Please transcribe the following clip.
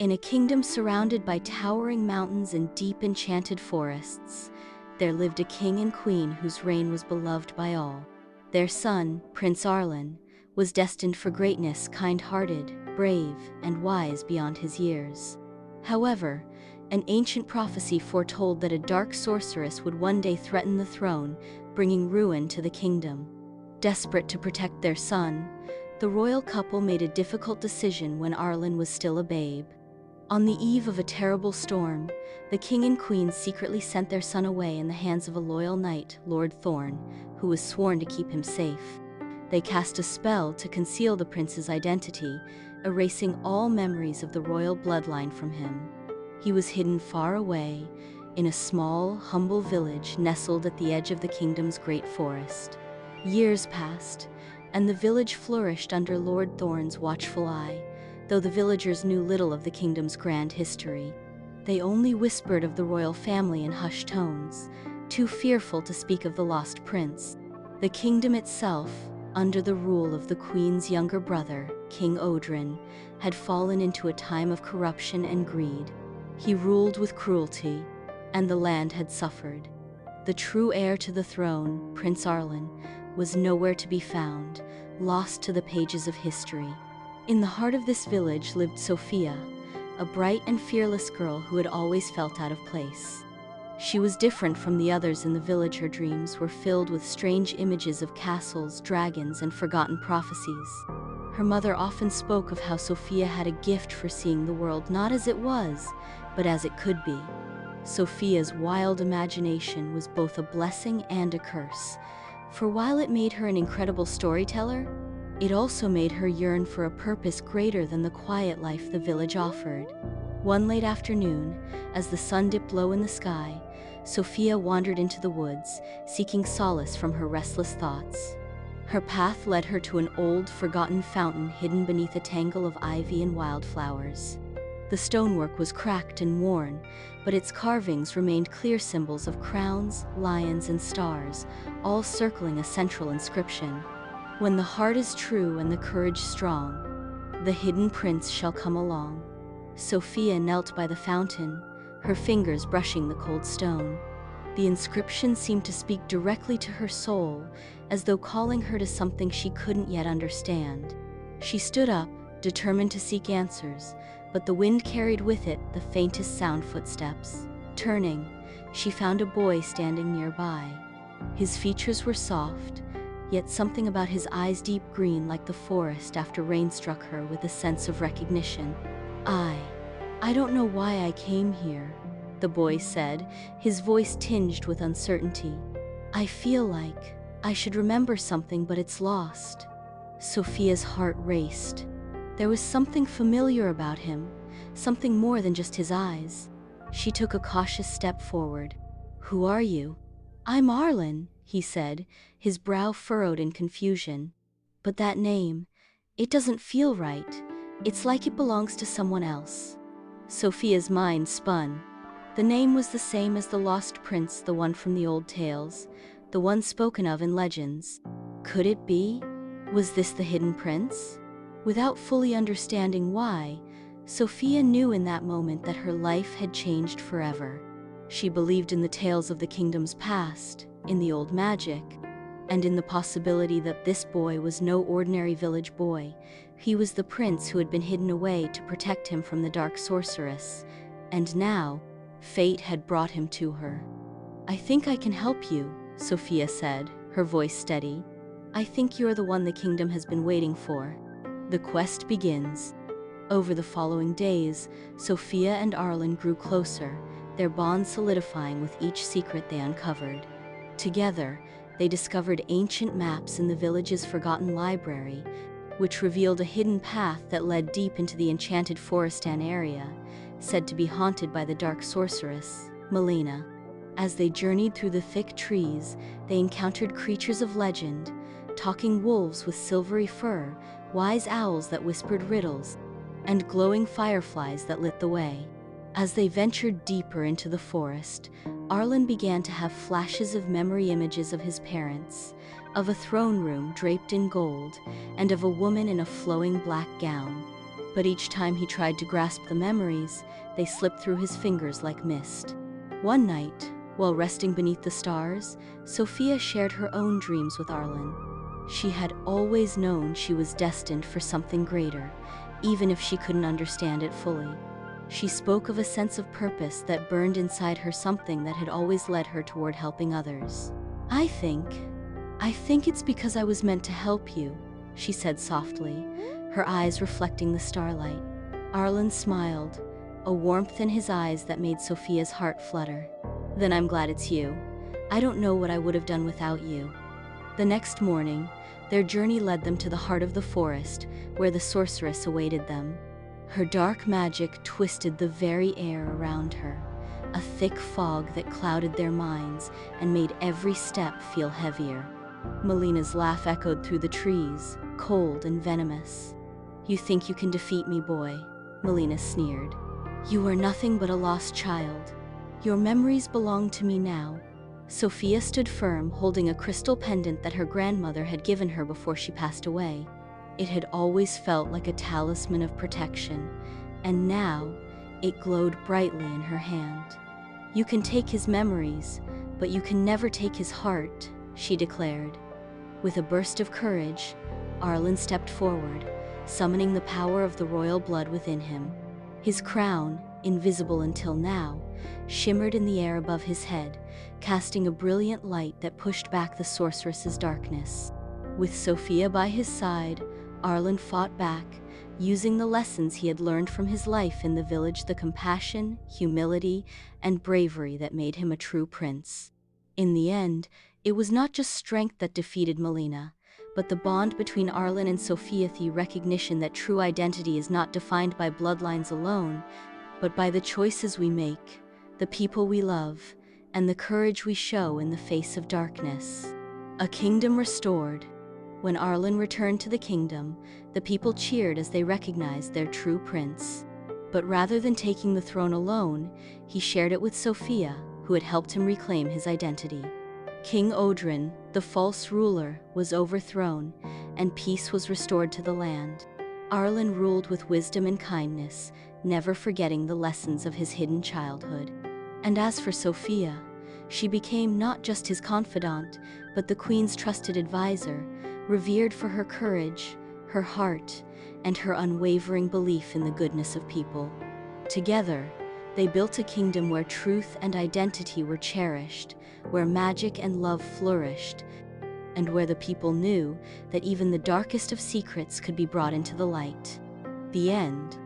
In a kingdom surrounded by towering mountains and deep enchanted forests, there lived a king and queen whose reign was beloved by all. Their son, Prince Arlen, was destined for greatness, kind-hearted, brave, and wise beyond his years. However, an ancient prophecy foretold that a dark sorceress would one day threaten the throne, bringing ruin to the kingdom. Desperate to protect their son, the royal couple made a difficult decision when Arlen was still a babe. On the eve of a terrible storm, the king and queen secretly sent their son away in the hands of a loyal knight, Lord Thorn, who was sworn to keep him safe. They cast a spell to conceal the prince's identity, erasing all memories of the royal bloodline from him. He was hidden far away, in a small, humble village nestled at the edge of the kingdom's great forest. Years passed, and the village flourished under Lord Thorn's watchful eye, though the villagers knew little of the kingdom's grand history. They only whispered of the royal family in hushed tones, too fearful to speak of the lost prince. The kingdom itself, under the rule of the queen's younger brother, King Odrin, had fallen into a time of corruption and greed. He ruled with cruelty, and the land had suffered. The true heir to the throne, Prince Arlen, was nowhere to be found, lost to the pages of history. In the heart of this village lived Sophia, a bright and fearless girl who had always felt out of place. She was different from the others in the village. Her dreams were filled with strange images of castles, dragons, and forgotten prophecies. Her mother often spoke of how Sophia had a gift for seeing the world not as it was, but as it could be. Sophia's wild imagination was both a blessing and a curse, for while it made her an incredible storyteller, it also made her yearn for a purpose greater than the quiet life the village offered. One late afternoon, as the sun dipped low in the sky, Sophia wandered into the woods, seeking solace from her restless thoughts. Her path led her to an old, forgotten fountain hidden beneath a tangle of ivy and wildflowers. The stonework was cracked and worn, but its carvings remained clear symbols of crowns, lions, and stars, all circling a central inscription. "When the heart is true and the courage strong, the hidden prince shall come along." Sophia knelt by the fountain, her fingers brushing the cold stone. The inscription seemed to speak directly to her soul, as though calling her to something she couldn't yet understand. She stood up, determined to seek answers, but the wind carried with it the faintest sound: footsteps. Turning, she found a boy standing nearby. His features were soft, yet something about his eyes deep green like the forest after rain struck her with a sense of recognition. I don't know why I came here," the boy said, his voice tinged with uncertainty. "I feel like I should remember something, but it's lost." Sophia's heart raced. There was something familiar about him, something more than just his eyes. She took a cautious step forward. "Who are you?" "I'm Arlen," he said, his brow furrowed in confusion. "But that name, it doesn't feel right. It's like it belongs to someone else." Sophia's mind spun. The name was the same as the lost prince, the one from the old tales, the one spoken of in legends. Could it be? Was this the hidden prince? Without fully understanding why, Sophia knew in that moment that her life had changed forever. She believed in the tales of the kingdom's past, in the old magic, and in the possibility that this boy was no ordinary village boy. He was the prince who had been hidden away to protect him from the dark sorceress, and now, fate had brought him to her. "I think I can help you," Sophia said, her voice steady. "I think you're the one the kingdom has been waiting for. The quest begins." Over the following days, Sophia and Arlen grew closer, their bond solidifying with each secret they uncovered. Together, they discovered ancient maps in the village's forgotten library, which revealed a hidden path that led deep into the enchanted forestan area, said to be haunted by the dark sorceress, Melina. As they journeyed through the thick trees, they encountered creatures of legend, talking wolves with silvery fur, wise owls that whispered riddles, and glowing fireflies that lit the way. As they ventured deeper into the forest, Arlen began to have flashes of memory images of his parents, of a throne room draped in gold, and of a woman in a flowing black gown. But each time he tried to grasp the memories, they slipped through his fingers like mist. One night, while resting beneath the stars, Sophia shared her own dreams with Arlen. She had always known she was destined for something greater, even if she couldn't understand it fully. She spoke of a sense of purpose that burned inside her, something that had always led her toward helping others. I think it's because I was meant to help you," she said softly, her eyes reflecting the starlight. Arlen smiled, a warmth in his eyes that made Sophia's heart flutter. "Then I'm glad it's you. I don't know what I would have done without you." The next morning, their journey led them to the heart of the forest, where the sorceress awaited them. Her dark magic twisted the very air around her, a thick fog that clouded their minds and made every step feel heavier. Melina's laugh echoed through the trees, cold and venomous. "You think you can defeat me, boy?" Melina sneered. "You are nothing but a lost child. Your memories belong to me now." Sophia stood firm, holding a crystal pendant that her grandmother had given her before she passed away. It had always felt like a talisman of protection, and now it glowed brightly in her hand. "You can take his memories, but you can never take his heart," she declared. With a burst of courage, Arlen stepped forward, summoning the power of the royal blood within him. His crown, invisible until now, shimmered in the air above his head, casting a brilliant light that pushed back the sorceress's darkness. With Sophia by his side, Arlen fought back, using the lessons he had learned from his life in the village, the compassion, humility, and bravery that made him a true prince. In the end, it was not just strength that defeated Melina, but the bond between Arlen and Sophia, the recognition that true identity is not defined by bloodlines alone, but by the choices we make, the people we love, and the courage we show in the face of darkness. A kingdom restored. When Arlen returned to the kingdom, the people cheered as they recognized their true prince. But rather than taking the throne alone, he shared it with Sophia, who had helped him reclaim his identity. King Odrin, the false ruler, was overthrown, and peace was restored to the land. Arlen ruled with wisdom and kindness, never forgetting the lessons of his hidden childhood. And as for Sophia, she became not just his confidant, but the queen's trusted advisor, revered for her courage, her heart, and her unwavering belief in the goodness of people. Together, they built a kingdom where truth and identity were cherished, where magic and love flourished, and where the people knew that even the darkest of secrets could be brought into the light. The end.